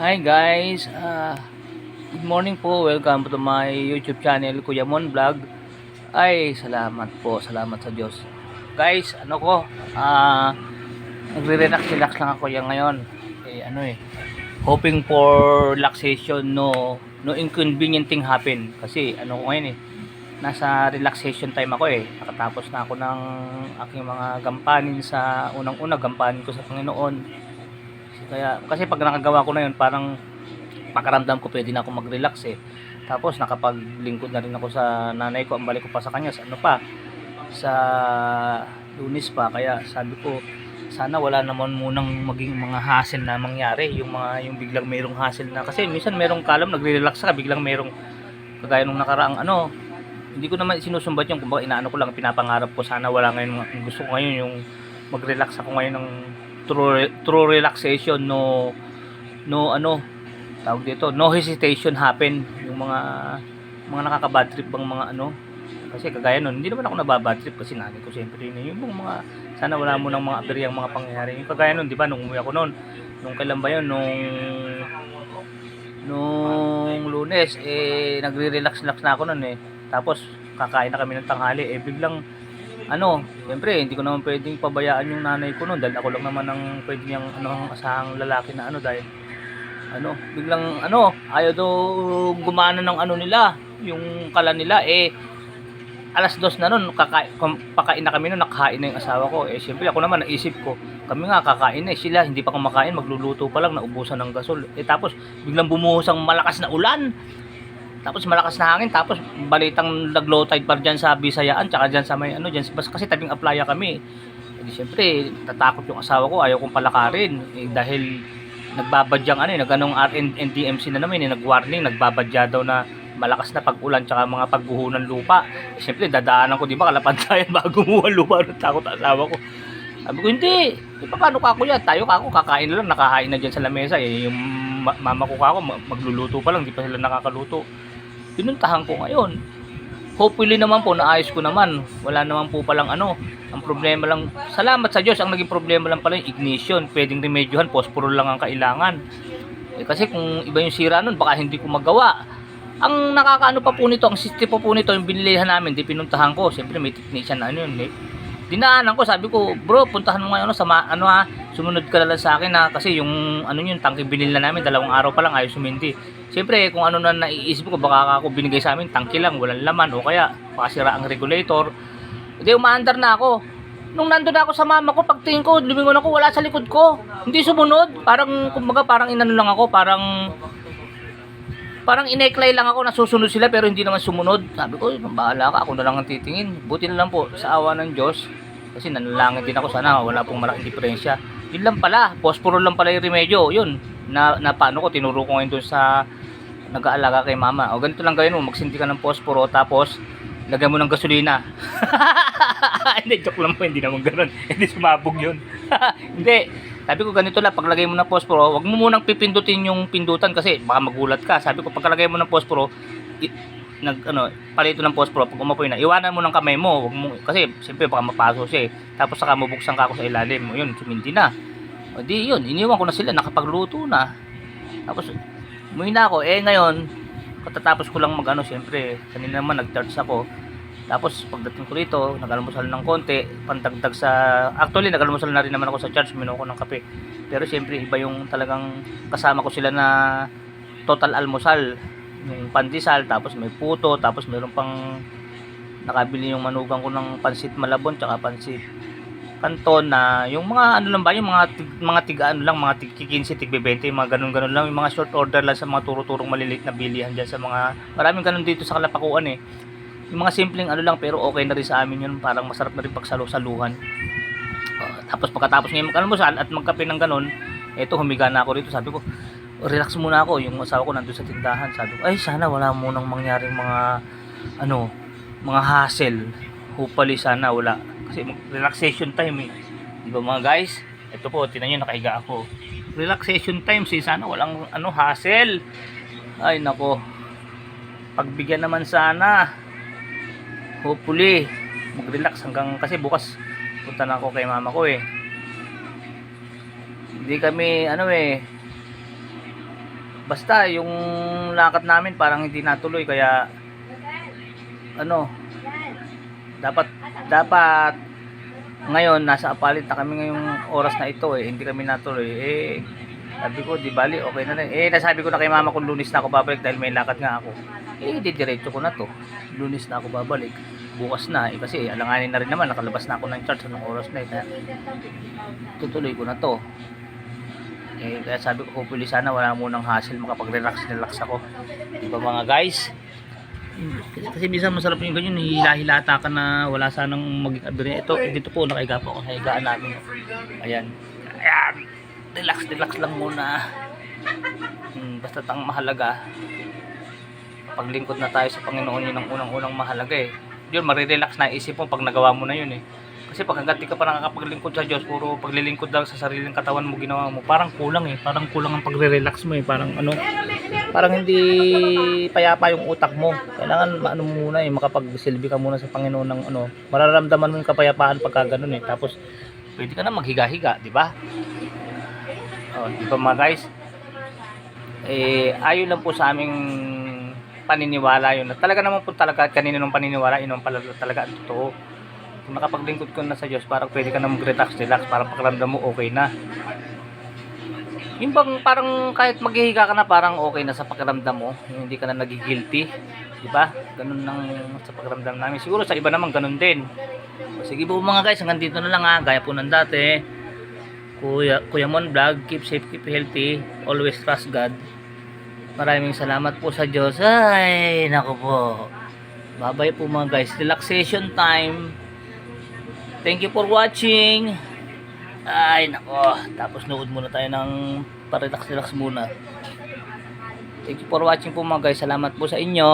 Hi guys, good morning po. Welcome to my YouTube channel, Kuya Mon Vlog. Ay, salamat sa Diyos. Guys, ano ko, nagre-relax lang ako yan ngayon. Hoping for relaxation, no inconveniencing happen. Kasi ano ko ngayon nasa relaxation time ako Nakatapos na ako ng aking mga gampanin sa unang-una, gampanin ko sa Panginoon. Kasi pag nakagawa ko na yun, parang pakaramdam ko pwede na ako mag-relax Tapos nakapaglingkod na rin ako sa nanay ko. Ang balik ko pa sa kanya sa sa Lunes pa. Kaya sabi ko, sana wala naman munang maging mga hassle na mangyari. Yung biglang mayroong hassle na. Kasi minsan merong kalam, nagre-relax ka, biglang mayroong kagaya nung nakaraang hindi ko naman sinusumbat yung, kumbaga inaano ko lang, pinapangarap ko sana wala ngayon. Gusto ko ngayon yung mag-relax ako ngayon ng true relaxation, tawag dito, no hesitation happen. Yung mga nakaka-bad trip bang mga kasi kagaya nun, hindi naman ako nababad trip kasi nanay ko siyempre yung mga sana wala mo ng mga aberyang mga pangyayari. Yung kagaya nun, di ba, nung umuwi ako nun, nung kailan ba yun, nung Lunes, nagre-relax na ako nun tapos kakain na kami ng tanghali, biglang siyempre hindi ko naman pwedeng pabayaan yung nanay ko noon dahil ako lang naman ang pwede niyang asahang lalaki na biglang ayaw daw gumana ng nila, yung kala nila alas 2 na noon, pakain na kami noon, nakahain na yung asawa ko. Siyempre ako naman naisip ko, kami nga kakain sila hindi pa kumakain, magluluto pa lang, naubusan ng gasol. Tapos biglang bumuhos ang malakas na ulan. Tapos malakas na hangin, tapos balitang nag-low tide pa diyan sa Bisayaan, tsaka diyan sa may diyan kasi tabing aplaya kami. Siyempre tatakot yung asawa ko, ayaw kong palakarin dahil nagbabadyang nag-anong RNDMC na naman nag-warning, nagbabadya daw na malakas na pag-ulan tsaka mga pagguho ng lupa. Siyempre dadaanan ko, di ba, kalapantayan bago gumawa lupa. Takot asawa ko. Sabi ko, hindi, paano ka kuya, tayo kako kakain na lang, nakahain na diyan sa lamesa yung mama ko kako magluluto pa lang, di pa sila nakakaluto. Pinuntahan ko ngayon. Hopefully naman po naayos ko naman. Wala naman po palang ang problema lang, salamat sa Diyos, ang naging problema lang pala yung ignition. Pwedeng remedyohan, posporo lang ang kailangan. Kasi kung iba yung sira nun, baka hindi ko magawa. Ang nakakaano pa po nito, ang system po nito, yung binilihan namin, di pinuntahan ko. Siyempre may technician na yun dinaanan ko, sabi ko, bro, puntahan mo ngayon sumunod ka lang sa akin kasi yung yung tangke binili na namin, 2 araw pa lang ayaw sumindi. Siyempre kung na naiisip ko, baka ako binigay sa amin tangke lang, walang laman, o kaya pakasira ang regulator. Hindi, umaandar na ako. Nung nandun ako sa mama ko, pagtingin ko, lumingon ako, wala sa likod ko, hindi sumunod. Parang kumbaga parang inano lang ako, parang ineklay lang ako, nasusunod sila pero hindi naman sumunod. Sabi ko, bahala ka, ako na lang ang titingin. Buti na lang po sa awa ng Diyos, kasi nanalangin din ako, sana wala pong malaking diferensya. Yun lang pala, posporo lang pala yung remedyo. Yun, na paano ko, tinuro ko ngayon doon sa nag-aalaga kay mama. O ganito lang gawin mo, magsinti ka ng posporo, tapos lagyan mo ng gasolina. Hindi, joke lang po, hindi naman ganoon. Hindi sumabog yun. Hindi. Sabi ko ganito lang, paglagay mo ng posporo, wag mo munang pipindutin yung pindutan kasi baka magulat ka. Sabi ko pagkalagay mo ng posporo, palito ng posporo, pag umapoy na, iwanan mo ng kamay mo, wag mo, kasi siyempre baka mapaso siya Tapos saka mabuksan ka ako sa ilalim mo, yun, sumindi na. O di yun, iniwan ko na sila, nakapagluto na. Tapos umuwi na ako. Ngayon, katatapos ko lang siyempre, kanina naman nag-charge ako. Tapos pagdating ko dito, nag-almusal ng konti, pantagdag sa, actually nag-almusal na rin naman ako sa church, minom ko ng kape. Pero siyempre iba yung talagang kasama ko sila na total almusal, yung pandesal, tapos may puto, tapos meron pang nakabili yung manugang ko ng pansit malabon tsaka pansit kanton, na yung mga lang ba, yung mga tiga lang, mga tig 15, tig 20, mga ganun lang, yung mga short order lang sa mga turo-turong maliliit na bilihan diyan sa mga, maraming ganun dito sa Kalapakuan yung mga simpleng lang, pero okay na rin sa amin yun, parang masarap na rin pagsalusaluhan. Tapos pagkatapos ngayon mag-almusal at magkape ng ganun, humiga na ako rito, sabi ko relax muna ako. Yung asawa ko nandun sa tindahan, sabi ko ay sana wala munang mangyaring mga mga hassle, hopefully sana wala, kasi relaxation time di ba mga guys. Ito po, tingnan nyo, nakahiga ako, relaxation time, sana walang hassle. Ay nako, pagbigyan naman sana, hopefully mag-relax hanggang, kasi bukas punta na ako kay mama ko hindi kami basta yung lakad namin parang hindi natuloy, kaya ano, dapat dapat ngayon nasa apalit na kami ngayong oras na ito hindi kami natuloy. Sabi ko, di bali, okay na rin. Nasabi ko na kay mama kung Lunes na ako babalik dahil may lakad nga ako. Didiretso ko na to. Lunes na ako babalik. Bukas na kasi alanganin na rin naman, nakalabas na ako ng church anong oras na kaya tutuloy ko na to. Kaya sabi ko, hopefully sana wala munang hassle, makapag-relax ako. Di ba mga guys? Kasi minsan masarap yung ganyan, hila-hilata ka na wala sanang maging abirya. Dito po nakaiga po ako sa higaan namin. Ayan. Relax lang muna. Basta ang mahalaga, paglingkod na tayo sa Panginoon, yun ang unang mahalaga Yun, marirelax na isip mo pag nagawa mo na yun Kasi pag hanggat di ka pa nakakapaglingkod sa Diyos, puro paglilingkod lang sa sariling katawan mo ginawa mo, parang kulang parang kulang ang pagre-relax mo parang parang hindi payapa yung utak mo. Kailangan muna makapagsilbi ka muna sa Panginoon ng mararamdaman mo yung kapayapaan pagka ganun Tapos pwede ka na maghiga-higa, di ba? Di ba mga guys? Ayon lang po sa aming paniniwala yun. Talaga naman po talaga kanina nung paniniwala, yun talaga ang totoo. Kung nakapaglingkod ka na sa Diyos, parang pwede ka na mag-relax, parang pakiramdam mo okay na. Yung bang parang kahit maghihiga ka na, parang okay na sa pakiramdam mo, hindi ka na nagigilty, di ba? Ganun lang sa pakiramdam namin. Siguro sa iba naman ganun din. Sige po mga guys, hanggang dito na lang gaya po ng dati. Kuya Mon Vlog, keep safe, keep healthy, always trust God. Maraming salamat po sa Diyos. Ay, naku po. Bye-bye po mga guys. Relaxation time. Thank you for watching. Ay, nako. Tapos nood muna tayo ng parelax-relax muna. Thank you for watching po mga guys. Salamat po sa inyo.